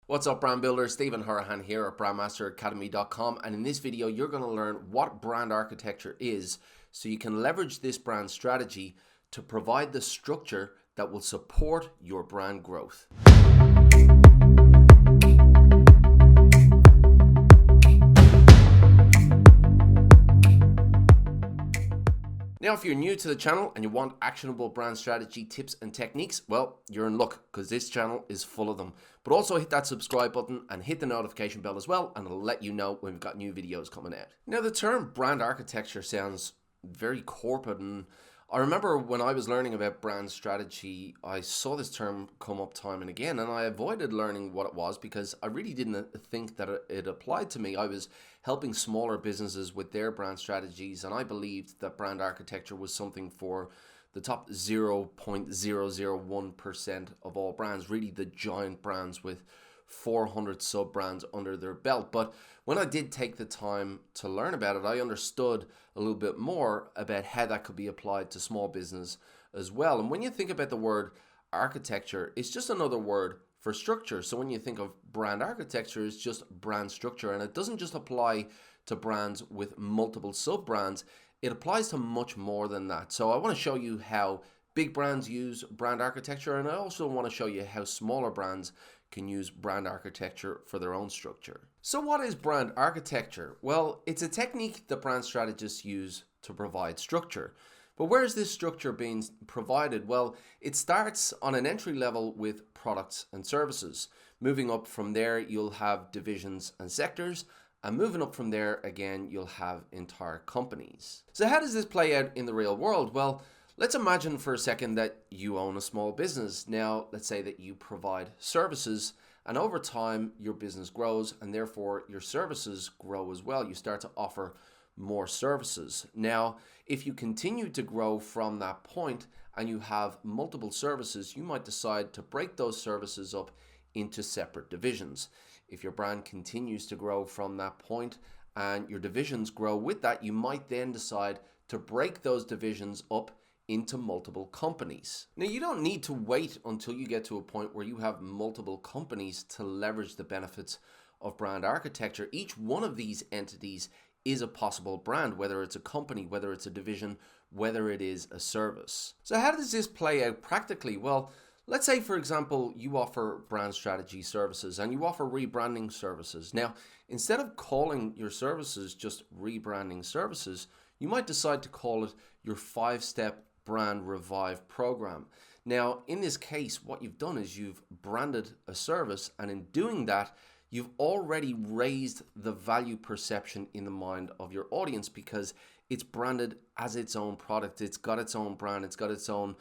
What's up, brand builder? Stephen Hurahan here at BrandMasterAcademy.com, and in this video you're going to learn what brand architecture is so you can leverage this brand strategy to provide the structure that will support your brand growth. Now, if you're new to the channel and you want actionable brand strategy tips and techniques, well, you're in luck because this channel is full of them. But also hit that subscribe button and hit the notification bell as well, and it'll let you know when we've got new videos coming out. Now, the term brand architecture sounds very corporate, and I remember when I was learning about brand strategy, I saw this term come up time and again, and I avoided learning what it was because I really didn't think that it applied to me. I was helping smaller businesses with their brand strategies, and I believed that brand architecture was something for the top 0.001% of all brands, really the giant brands with 400 sub-brands under their belt. But when I did take the time to learn about it, I understood a little bit more about how that could be applied to small business as well. And when you think about the word architecture, it's just another word for structure. So when you think of brand architecture, it's just brand structure, and it doesn't just apply to brands with multiple sub-brands. It applies to much more than that. So I want to show you how big brands use brand architecture, and I also want to show you how smaller brands can use brand architecture for their own structure. So what is brand architecture? Well, it's a technique that brand strategists use to provide structure. But where is this structure being provided? Well, it starts on an entry level with products and services. Moving up from there, you'll have divisions and sectors. And moving up from there, again, you'll have entire companies. So how does this play out in the real world? Well, let's imagine for a second that you own a small business. Now, let's say that you provide services, and over time, your business grows, and therefore your services grow as well. You start to offer more services. Now, if you continue to grow from that point and you have multiple services, you might decide to break those services up into separate divisions. If your brand continues to grow from that point and your divisions grow with that, you might then decide to break those divisions up into multiple companies. Now, you don't need to wait until you get to a point where you have multiple companies to leverage the benefits of brand architecture. Each one of these entities is a possible brand, whether it's a company, whether it's a division, whether it is a service. So how does this play out practically? Well, let's say, for example, you offer brand strategy services and you offer rebranding services. Now, instead of calling your services just rebranding services, you might decide to call it your 5-step brand revive program. Now, in this case, what you've done is you've branded a service, and in doing that, you've already raised the value perception in the mind of your audience because it's branded as its own product. It's got its own brand, it's got its own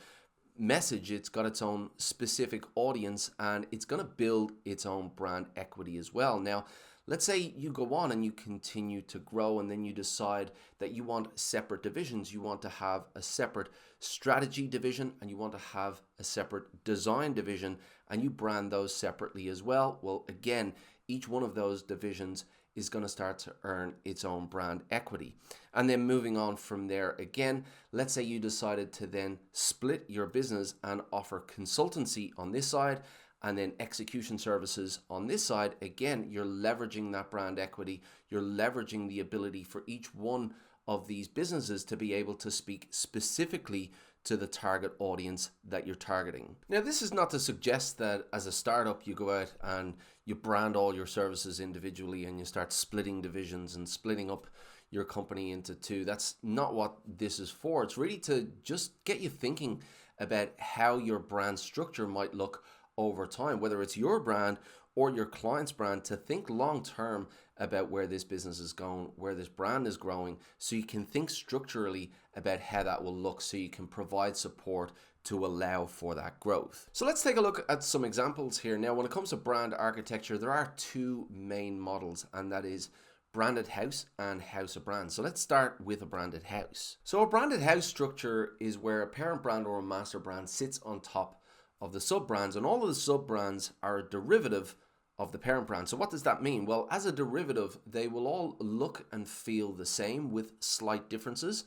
message, it's got its own specific audience, and it's going to build its own brand equity as well. Now, let's say you go on and you continue to grow, and then you decide that you want separate divisions. You want to have a separate strategy division, and you want to have a separate design division, and you brand those separately as well. Well, again, each one of those divisions is going to start to earn its own brand equity. And then moving on from there, again, let's say you decided to then split your business and offer consultancy on this side and then execution services on this side. Again, you're leveraging that brand equity. You're leveraging the ability for each one of these businesses to be able to speak specifically to the target audience that you're targeting. Now, this is not to suggest that as a startup you go out and you brand all your services individually and you start splitting divisions and splitting up your company into two. That's not what this is for. It's really to just get you thinking about how your brand structure might look over time, whether it's your brand or your client's brand, to think long term about where this business is going, where this brand is growing, so you can think structurally about how that will look, so you can provide support to allow for that growth. So let's take a look at some examples here. Now, when it comes to brand architecture, there are two main models, and that is branded house and house of brands. So let's start with a branded house. So a branded house structure is where a parent brand or a master brand sits on top of the sub-brands, and all of the sub-brands are a derivative of the parent brand. So what does that mean? Well, as a derivative, they will all look and feel the same with slight differences.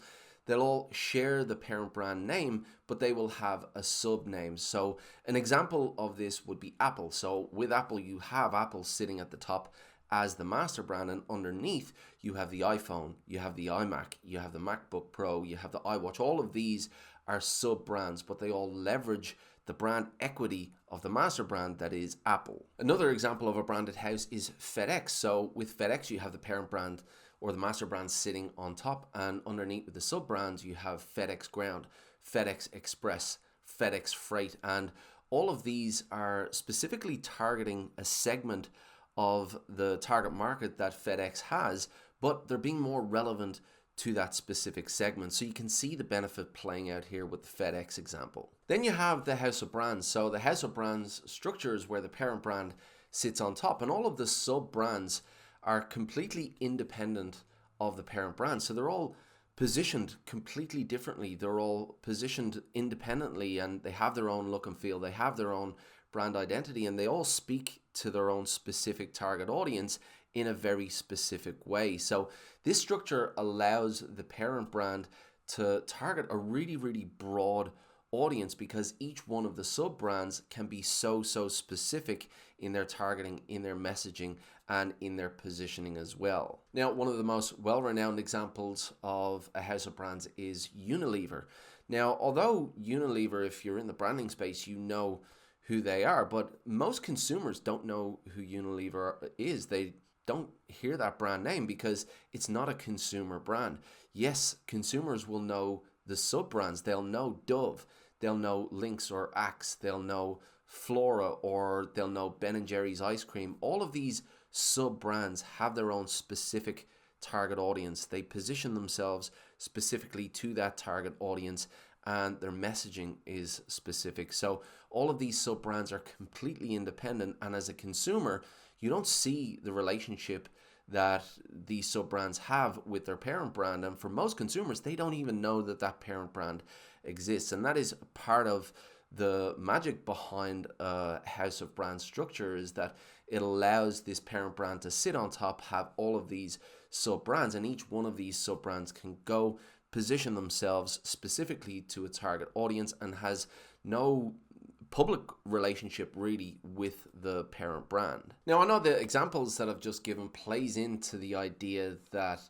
they'll all share the parent brand name, but they will have a sub name. So an example of this would be Apple. So with Apple, you have Apple sitting at the top as the master brand, and underneath you have the iPhone, you have the iMac, you have the MacBook Pro, you have the iWatch. All of these are sub brands, but they all leverage the brand equity of the master brand that is Apple. Another example of a branded house is FedEx. So with FedEx, you have the parent brand or the master brand sitting on top, and underneath with the sub brands you have FedEx Ground, FedEx Express, FedEx Freight, and all of these are specifically targeting a segment of the target market that FedEx has, but they're being more relevant to that specific segment. So you can see the benefit playing out here with the FedEx example. Then you have the house of brands. So the house of brands structure is where the parent brand sits on top, and all of the sub brands are completely independent of the parent brand. So they're all positioned completely differently. They're all positioned independently, and they have their own look and feel. They have their own brand identity, and they all speak to their own specific target audience in a very specific way. So this structure allows the parent brand to target a really, really broad audience, because each one of the sub brands can be so specific in their targeting, in their messaging, and in their positioning as well. Now, one of the most well-renowned examples of a house of brands is Unilever. Now, although Unilever, if you're in the branding space, you know who they are, but most consumers don't know who Unilever is. They don't hear that brand name because it's not a consumer brand. Yes, consumers will know the sub brands. They'll know Dove, they'll know Lynx or Axe, they'll know Flora, or they'll know Ben & Jerry's ice cream. All of these sub brands have their own specific target audience. They position themselves specifically to that target audience, and their messaging is specific. So all of these sub brands are completely independent, and as a consumer, you don't see the relationship that these sub brands have with their parent brand. And for most consumers, they don't even know that that parent brand exists. And that is part of the magic behind a house of brand structure, is that it allows this parent brand to sit on top, have all of these sub brands, and each one of these sub brands can go position themselves specifically to a target audience and has no public relationship really with the parent brand. Now, I know the examples that I've just given plays into the idea that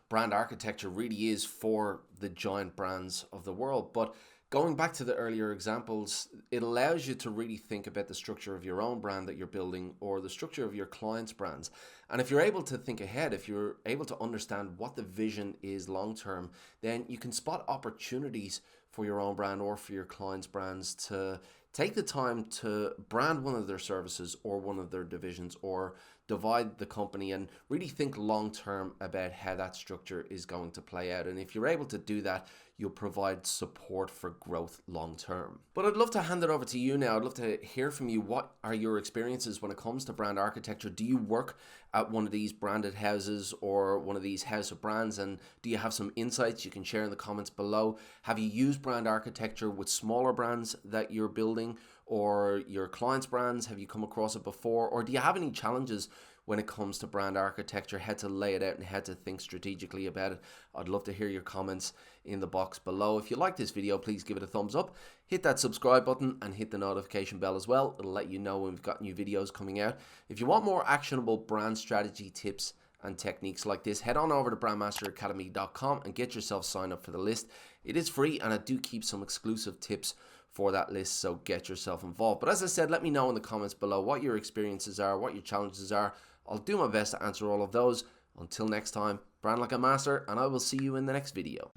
brand architecture really is for the giant brands of the world, but going back to the earlier examples, it allows you to really think about the structure of your own brand that you're building, or the structure of your clients' brands. And if you're able to think ahead, if you're able to understand what the vision is long term, then you can spot opportunities for your own brand or for your clients' brands to take the time to brand one of their services or one of their divisions, or divide the company, and really think long term about how that structure is going to play out. And if you're able to do that, you'll provide support for growth long term. But I'd love to hand it over to you now. I'd love to hear from you. What are your experiences when it comes to brand architecture? Do you work at one of these branded houses or one of these house of brands? And do you have some insights you can share in the comments below? Have you used brand architecture with smaller brands that you're building, or your clients' brands? Have you come across it before? Or do you have any challenges when it comes to brand architecture, how to lay it out and how to think strategically about it? I'd love to hear your comments in the box below. If you like this video, please give it a thumbs up, hit that subscribe button, and hit the notification bell as well. It'll let you know when we've got new videos coming out. If you want more actionable brand strategy tips and techniques like this, head on over to BrandMasterAcademy.com and get yourself signed up for the list. It is free, and I do keep some exclusive tips for that list, so get yourself involved. But as I said, let me know in the comments below what your experiences are, what your challenges are. I'll do my best to answer all of those. Until next time, brand like a master, and I will see you in the next video.